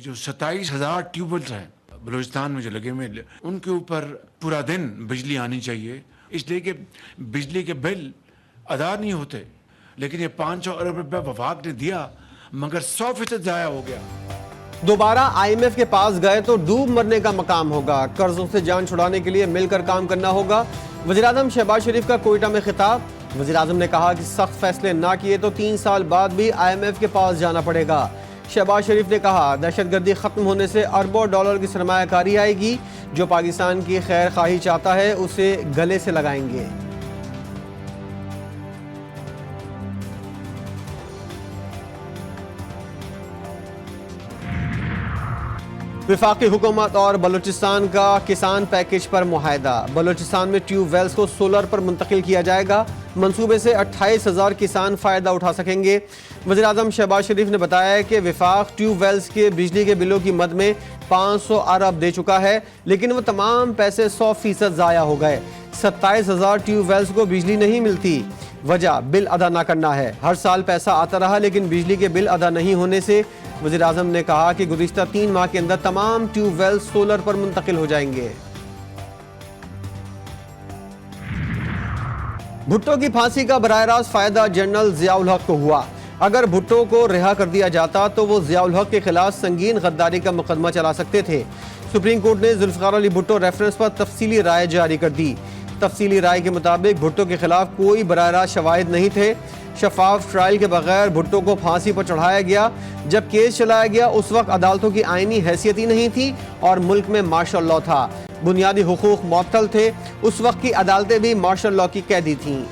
जो 27,000 ट्यूबवेल्स हैं बलूचिस्तान में जो लगे हुए, उनके ऊपर पूरा दिन बिजली आनी चाहिए, इसलिए कि बिजली के बिल अदा नहीं होते। लेकिन ये 500 अरब रुपये वफाक ने दिया, मगर 100% ज़ाया हो गया। दोबारा IMF के पास गए तो डूब मरने का मकाम होगा। कर्जों से जान छुड़ाने के लिए मिलकर काम करना होगा। वज़ीर-ए-आज़म शहबाज शरीफ का कोयटा में खिताब। वज़ीर-ए-आज़म ने कहा कि सख्त फैसले ना किए तो 3 साल बाद भी IMF के पास जाना पड़ेगा। शहबाज शरीफ ने कहा दहशतगर्दी खत्म होने से अरबों डॉलर की सरमायाकारी आएगी। जो पाकिस्तान की खैर खाही चाहता है उसे गले से लगाएंगे। वफाकी हुकूमत और बलूचिस्तान का किसान पैकेज पर मुआहदा। बलूचिस्तान में ट्यूबवेल्स को सोलर पर मुंतकिल किया जाएगा। मंसूबे से 28,000 किसान फ़ायदा उठा सकेंगे। वज़ीर-ए-आज़म शहबाज शरीफ ने बताया कि वफाक ट्यूबवेल्स के बिजली के बिलों की मद में 500 अरब दे चुका है, लेकिन वो तमाम पैसे 100% ज़ाया हो गए। 27,000 ट्यूबवेल्स को बिजली नहीं मिलती। वजह बिल अदा ना करना है। हर साल पैसा आता रहा लेकिन बिजली के बिल अदा नहीं होने से वज़ीर-ए-आज़म ने कहा कि गुज़िश्ता 3 माह के अंदर तमाम ट्यूबवेल सोलर पर मुंतकिल हो जाएंगे। भुट्टो की फांसी का बराह रास्त फायदा जनरल ज़ियाउल हक को हुआ। अगर भुट्टो को रिहा कर दिया जाता तो वो ज़ियाउल हक के खिलाफ संगीन गद्दारी का मुकदमा चला सकते थे। सुप्रीम कोर्ट ने जुल्फ़िकार अली भुट्टो रेफरेंस पर तफसीली राय जारी कर दी। तफसीली राय के मुताबिक भुट्टो के खिलाफ कोई बराह रास्त शवाहिद नहीं थे। शफाफ ट्रायल के बगैर भुट्टो को फांसी पर चढ़ाया गया। जब केस चलाया गया उस वक्त अदालतों की आईनी हैसियत ही नहीं थी और मुल्क में मार्शल लॉ था। बुनियादी हुकूक मुअत्तल थे। उस वक्त की अदालतें भी मार्शल लॉ की कैदी थीं।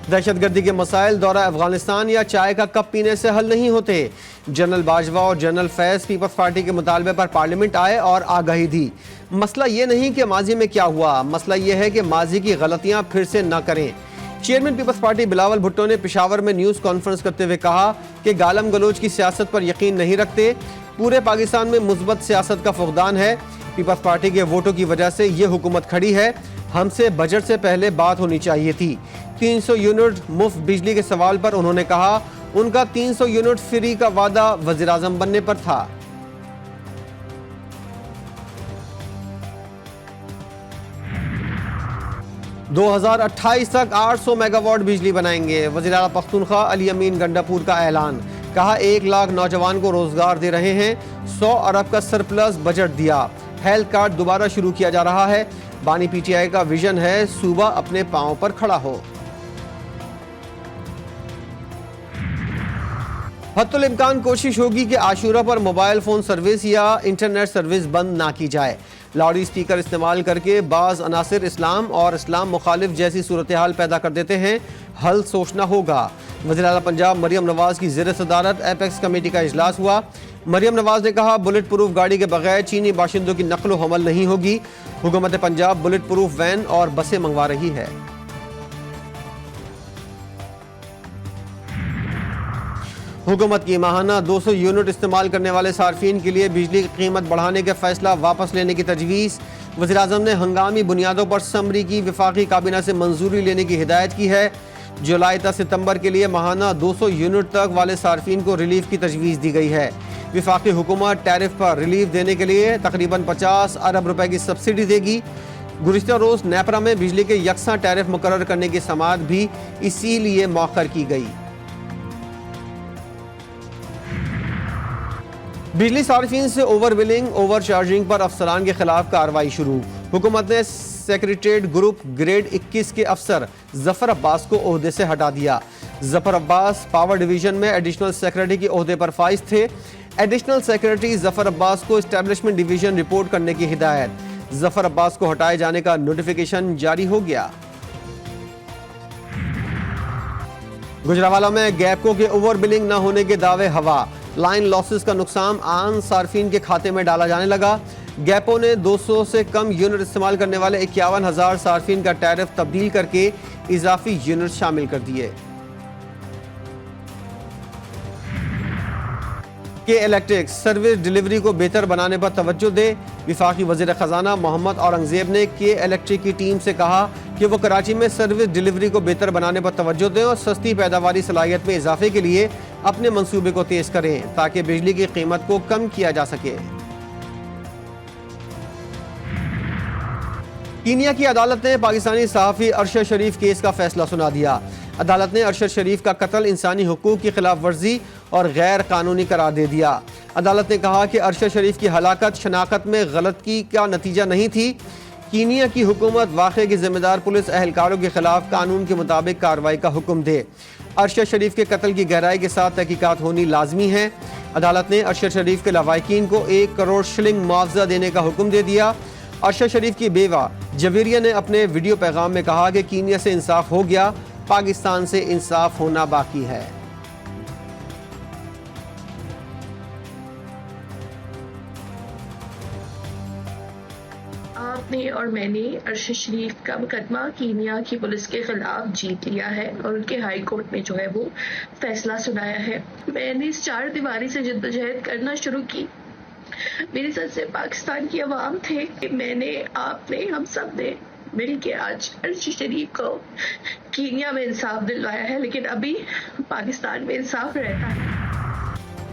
दहशतगर्दी के मसाइल दौरा अफगानिस्तान या चाय का कप पीने से हल नहीं होते। जनरल बाजवा और जनरल फैज पीपल्स पार्टी के मुतालबे पर पार्लियामेंट आए और आगाही दी। मसला ये नहीं कि माजी में क्या हुआ, मसला ये है कि माजी की गलतियां फिर से न करें। चेयरमैन पीपल्स पार्टी बिलावल भुट्टो ने पेशावर में न्यूज़ कॉन्फ्रेंस करते हुए कहा कि गालम गलोच की सियासत पर यकीन नहीं रखते। पूरे पाकिस्तान में मुस्बत सियासत का फुकदान है। पीपल्स पार्टी के वोटों की वजह से ये हुकूमत खड़ी है। हमसे बजट से पहले बात होनी चाहिए थी। 300 यूनिट मुफ्त बिजली के सवाल पर उन्होंने कहा उनका 300 यूनिट फ्री का वादा वज़ीर-ए-आज़म बनने पर था। – 2028 तक 800 मेगावाट बिजली बनाएंगे। वज़ीर-ए-आला पख्तूनख्वा अली अमीन गंडापुर का ऐलान। कहा 1 लाख नौजवान को रोजगार दे रहे हैं। 100 अरब का सरप्लस बजट दिया। हेल्थ कार्ड दोबारा शुरू किया जा रहा है। बानी PTI का विजन है सूबा अपने पांव पर खड़ा हो। हत्तुल इम्कान कोशिश होगी कि आशूरा पर मोबाइल फ़ोन सर्विस या इंटरनेट सर्विस बंद ना की जाए। लाउड स्पीकर इस्तेमाल करके बाज़ अनासिर इस्लाम और इस्लाम मुखालिफ जैसी सूरत हाल पैदा कर देते हैं। हल सोचना होगा। वज़ीर-ए-आला पंजाब मरियम नवाज़ की ज़ेर सदारत एपेक्स कमेटी का इजलास हुआ। मरियम नवाज़ ने कहा बुलेट प्रूफ गाड़ी के बगैर चीनी बाशिंदों की नकलो हमल नहीं होगी। हुकूमत पंजाब बुलेट प्रूफ वैन और बसें मंगवा रही है। हुकूमत की माहाना 200 यूनिट इस्तेमाल करने वाले सार्फिन के लिए बिजली की कीमत बढ़ाने का फैसला वापस लेने की तजवीज़। वज़ीर-ए-आज़म ने हंगामी बुनियादों पर समरी की वफाकी काबीना से मंजूरी लेने की हिदायत की है। जुलाई तक सितंबर के लिए माहाना 200 यूनिट तक वाले सार्फिन को रिलीफ की तजवीज़ दी गई है। वफाकी हुकूमत टैरिफ पर रिलीफ देने के लिए तकरीबन 50 अरब रुपए की सब्सिडी देगी। गुज़िश्ता रोज़ नेपरा में बिजली के यकसा टैरिफ मुकर्रर करने की समाअत भी इसीलिए मौखर की गई। बिजली सार्फिन से ओवर बिलिंग ओवर चार्जिंग पर अफसरान के खिलाफ कार्रवाई शुरू। हुकूमत ने सेक्रेटेरिएट ग्रुप ग्रेड 21 के अफसर जफर अब्बास को ओहदे से हटा दिया। जफर अब्बास पावर डिवीजन में एडिशनल सेक्रेटरी के ओहदे पर फाइज थे। एडिशनल सेक्रेटरी जफर अब्बास को एस्टेब्लिशमेंट डिवीजन रिपोर्ट करने की हिदायत। जफर अब्बास को हटाए जाने का नोटिफिकेशन जारी हो गया। गुजरावाला में गैपको के ओवर बिलिंग न होने के दावे हवा। लाइन लॉसेस का नुकसान आम सार्फिन के खाते में डाला जाने लगा। गैपो ने 200 से कम यूनिट इस्तेमाल करने वाले 51,000 सार्फिन का टैरिफ तब्दील करके इजाफी यूनिट शामिल कर दिए। کہ الیکٹرک سروس ڈیلیوری کو بہتر بنانے پر توجہ دے۔ وفاقی وزیر خزانہ محمد اورنگزیب نے کے الیکٹرک کی ٹیم سے کہا کہ وہ کراچی میں سروس ڈیلیوری کو بہتر بنانے پر توجہ دیں اور سستی پیداواری صلاحیت میں اضافے کے لیے اپنے منصوبے کو تیز کریں تاکہ بجلی کی قیمت کو کم کیا جا سکے۔ کینیا کی عدالت نے پاکستانی صحافی ارشد شریف کیس کا فیصلہ سنا دیا۔ عدالت نے ارشد شریف کا قتل انسانی حقوق کی خلاف ورزی اور غیر قانونی قرار دے دیا۔ عدالت نے کہا کہ ارشد شریف کی ہلاکت شناخت میں غلطی کا نتیجہ نہیں تھی۔ کینیا کی حکومت واقعے کے ذمہ دار پولیس اہلکاروں کے خلاف قانون کے مطابق کارروائی کا حکم دے۔ ارشد شریف کے قتل کی گہرائی کے ساتھ تحقیقات ہونی لازمی ہے۔ عدالت نے ارشد شریف کے لواحقین کو 1 کروڑ شلنگ معاوضہ دینے کا حکم دے دیا۔ ارشد شریف کی بیوہ جویریہ نے اپنے ویڈیو پیغام میں کہا کہ کینیا سے انصاف ہو گیا، پاکستان سے انصاف ہونا باقی ہے۔ آپ نے اور میں نے ارشد شریف کا مقدمہ کینیا کی پولیس کے خلاف جیت لیا ہے اور ان کے ہائی کورٹ میں جو ہے وہ فیصلہ سنایا ہے۔ میں نے اس 4 دیواری سے جدوجہد کرنا شروع کی۔ میرے ساتھ سے پاکستان کی عوام تھے، میں نے، آپ نے، ہم سب نے مل کے آج ارشد شریف کو کینیا میں انصاف دلوایا ہے، لیکن ابھی پاکستان میں انصاف رہتا ہے۔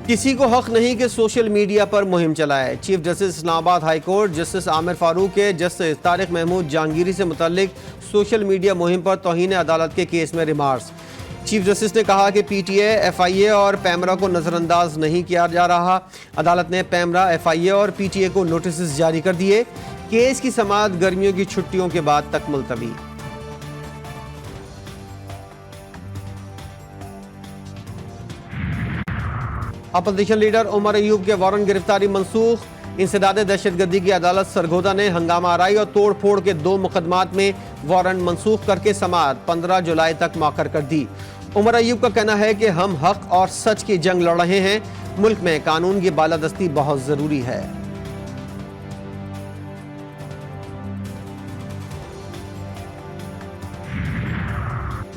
کسی کو حق نہیں کہ سوشل میڈیا پر مہم چلائے۔ چیف جسٹس اسلام آباد ہائی کورٹ جسٹس عامر فاروق کے جسٹس طارق محمود جہانگیری سے متعلق سوشل میڈیا مہم پر توہین عدالت کے کیس میں ریمارکس۔ چیف جسٹس نے کہا کہ پی ٹی اے، ایف آئی اے اور پیمرا کو نظر انداز نہیں کیا جا رہا۔ عدالت نے پیمرا، ایف آئی اے اور پی ٹی اے کو نوٹسز جاری کر دیے۔ کیس کی سماعت گرمیوں کی چھٹیوں کے بعد تک ملتوی۔ اپوزیشن لیڈر عمر ایوب کے وارنٹ گرفتاری منسوخ۔ انسداد دہشت گردی کی عدالت سرگودا نے ہنگامہ آرائی اور توڑ پھوڑ کے 2 مقدمات میں وارنٹ منسوخ کر کے سماعت 15 جولائی تک مؤخر کر دی۔ عمر ایوب کا کہنا ہے کہ ہم حق اور سچ کی جنگ لڑ رہے ہیں، ملک میں قانون کی بالادستی بہت ضروری ہے۔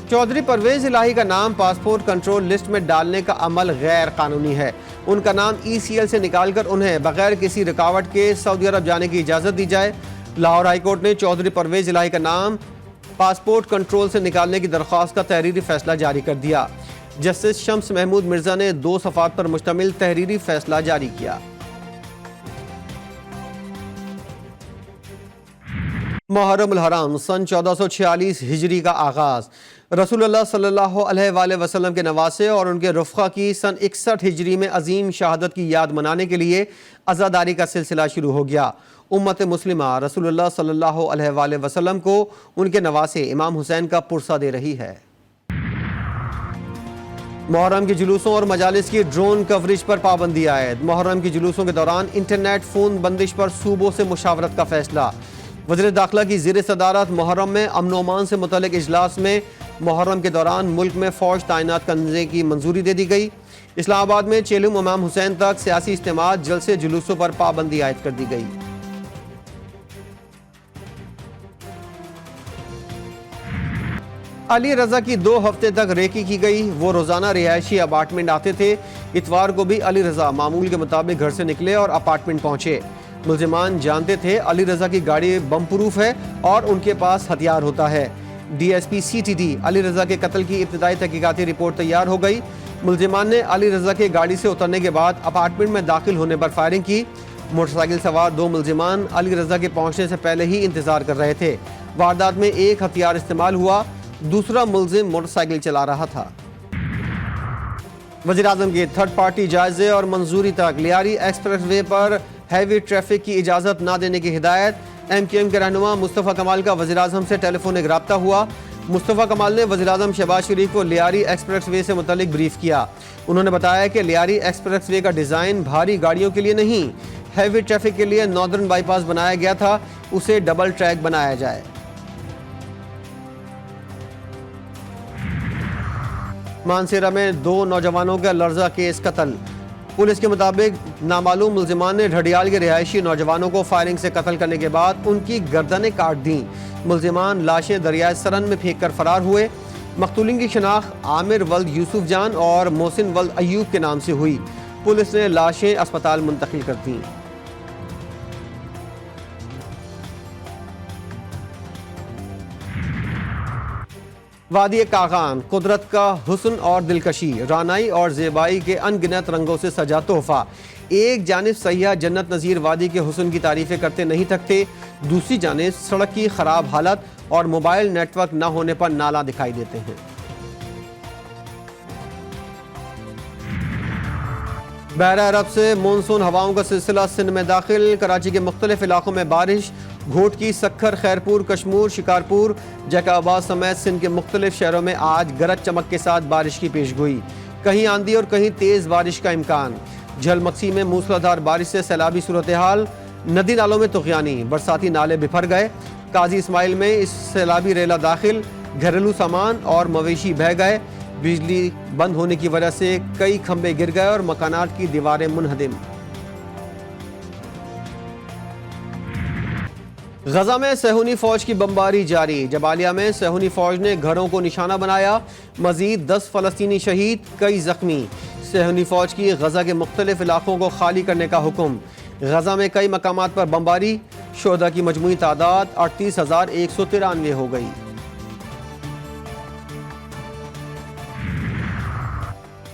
چودھری پرویز الہی کا نام پاسپورٹ کنٹرول لسٹ میں ڈالنے کا عمل غیر قانونی ہے۔ ان کا نام ای سی ایل سے نکال کر انہیں بغیر کسی رکاوٹ کے سعودی عرب جانے کی اجازت دی جائے۔ لاہور ہائی کورٹ نے چودھری پرویز الہی کا نام پاسپورٹ کنٹرول سے نکالنے کی درخواست کا تحریری فیصلہ جاری کر دیا۔ جسٹس شمس محمود مرزا نے 2 صفحات پر مشتمل تحریری فیصلہ جاری کیا۔ محرم الحرام سن 1446 ہجری کا آغاز۔ رسول اللہ صلی اللہ علیہ وآلہ وسلم کے نواسے اور ان کے رفقا کی سن 61 ہجری میں عظیم شہادت کی یاد منانے کے لیے عزاداری کا سلسلہ شروع ہو گیا۔ امت مسلمہ رسول اللہ صلی اللہ علیہ وآلہ وسلم کو ان کے نواسے امام حسین کا پرسہ دے رہی ہے۔ محرم کے جلوسوں اور مجالس کی ڈرون کوریج پر پابندی عائد۔ محرم کے جلوسوں کے دوران انٹرنیٹ فون بندش پر صوبوں سے مشاورت کا فیصلہ۔ وزیر داخلہ کی زیر صدارت محرم میں امن و امان سے متعلق اجلاس میں محرم کے دوران ملک میں فوج تعینات کرنے کی منظوری دے دی گئی۔ اسلام آباد میں چیلم امام حسین تک سیاسی اجتماعات، جلسے جلوسوں پر پابندی عائد کر دی گئی۔ علی رضا کی 2 ہفتے تک ریکی کی گئی۔ وہ روزانہ رہائشی اپارٹمنٹ آتے تھے۔ اتوار کو بھی علی رضا معمول کے مطابق گھر سے نکلے اور اپارٹمنٹ پہنچے۔ ملزمان جانتے تھے علی رضا کی گاڑی بم پروف ہے اور ان کے پاس ہتھیار ہوتا ہے۔ D S P C T D Ali Raza کے قتل کی ابتدائی تحقیقاتی رپورٹ تیار ہو گئی۔ ملزمان نے علی رضا کے گاڑی سے اترنے کے بعد اپارٹمنٹ میں داخل ہونے پر فائرنگ کی۔ موٹر سائیکل سوار 2 ملزمان علی رضا کے پہنچنے سے پہلے ہی انتظار کر رہے تھے۔ واردات میں ایک ہتھیار استعمال ہوا، دوسرا ملزم موٹر سائیکل چلا رہا تھا۔ وزیراعظم کے 3rd پارٹی جائزے اور منظوری تک لیاری ایکسپریس وے پر ہیوی ٹریفک کی اجازت نہ دینے کی ہدایت۔ ایم کیو ایم کے رہنما مصطفیٰ کمال کا وزیراعظم سے ٹیلی فونک رابطہ ہوا۔ مصطفیٰ کمال نے وزیراعظم شہباز شریف کو لیاری ایکسپریس وے سے متعلق بریف کیا۔ انہوں نے بتایا کہ لیاری ایکسپریس وے کا ڈیزائن بھاری گاڑیوں کے لیے نہیں، ہیوی ٹریفک کے لیے ناردرن بائی پاس بنایا گیا تھا، اسے ڈبل ٹریک بنایا جائے۔ مانسیرہ میں 2 نوجوانوں کا لرزہ کیس قتل۔ پولیس کے مطابق نامعلوم ملزمان نے ڈھڈیال کے رہائشی نوجوانوں کو فائرنگ سے قتل کرنے کے بعد ان کی گردنیں کاٹ دیں۔ ملزمان لاشیں دریائے سرن میں پھینک کر فرار ہوئے۔ مقتولین کی شناخت عامر ولد یوسف جان اور محسن ولد ایوب کے نام سے ہوئی۔ पुलिस ने लाशें अस्पताल मुंतकिल कर दी। वादी कागान, कुदरत का हुस्न और दिलकशी, रानाई और ज़ेबाई के अनगिनत रंगों से सजा तोहफा। एक जानिब सयाह जन्नत नज़ीर वादी के हुस्न की तारीफ़ें करते नहीं थकते, दूसरी जानिब सड़क की ख़राब हालत और मोबाइल नेटवर्क न होने पर नाला दिखाई देते हैं। बहरा अरब से मानसून हवाओं का सिलसिला सिंध में दाखिल। कराची के मुख्तलिफ इलाकों में बारिश। घोटकी, सक्खर, खैरपुर, कशमूर, शिकारपुर, जैकाबाद समेत सिंध के मुख्तलिफ शहरों में आज गरज चमक के साथ बारिश की पेशगोई। कहीं आंधी और कहीं तेज़ बारिश का इम्कान। झलमक्सी में मूसलाधार बारिश से सैलाबी सूरत हाल। नदी नालों में तुग़यानी, बरसाती नाले बिफर गए। काजी इस्माइल में इस सैलाबी रेला दाखिल। घरेलू सामान और मवेशी बह गए। बिजली बंद होने की वजह से कई खंबे गिर गए और मकानात की दीवारें मुनहदिम। गजा में सहूनी फौज की बमबारी जारी। जबालिया में सहूनी फौज ने घरों को निशाना बनाया। मजीद 10 फलस्तीनी शहीद, कई जख्मी। सहूनी फौज की गजा के मुख्तलिफ इलाकों को खाली करने का हुक्म। गजा में कई मकामात पर बमबारी। शोहदा की मजमूई तादाद 38,193 हो गई।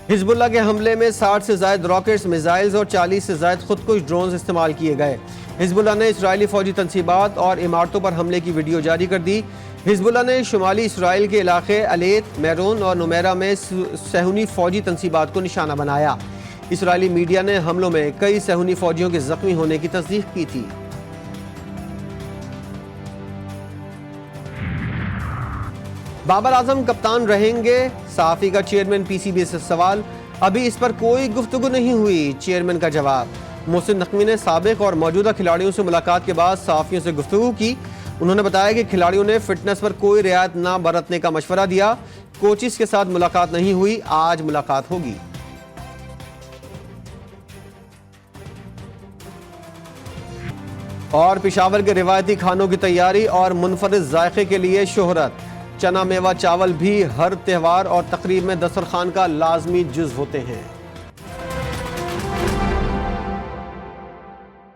हिजबुल्लाह के हमले में 60 से ज़ायद रॉकेट्स, मिसाइल्स और 40 से ज़ायद खुदकुश ड्रोन्स इस्तेमाल किए गए। हिजबुल्लाह ने इजरायली फौजी तनसीबात और इमारतों पर हमले की वीडियो जारी कर दी। हिजबुल्लाह ने शुमाली इसराइल के इलाके अलेत, मैरून और नुमेरा में सहूनी फौजी तनसीबात को निशाना बनाया। इसराइली मीडिया ने हमलों में कई सहूनी फौजियों के जख्मी होने की तस्दीक की थी। बाबर आजम कप्तान रहेंगे, सहाफ़ी का चेयरमैन पीसीबी से सवाल। अभी इस पर कोई गुफ्तगू नहीं हुई, चेयरमैन का जवाब। मोहसिन नकवी ने साबिक और मौजूदा खिलाड़ियों से मुलाकात के बाद सहाफ़ियों से गुफ्तगू की। उन्होंने बताया कि खिलाड़ियों ने फिटनेस पर कोई रियायत न बरतने का मशवरा दिया। कोचिस के साथ मुलाकात नहीं हुई, आज मुलाकात होगी। और पेशावर के रिवायती खानों की तैयारी और मुनफरिद जायके के लिए शोहरत। चना, मेवा, चावल भी हर त्यौहार और तकरीब में दस्तरखान का लाजमी जुज़ होते हैं।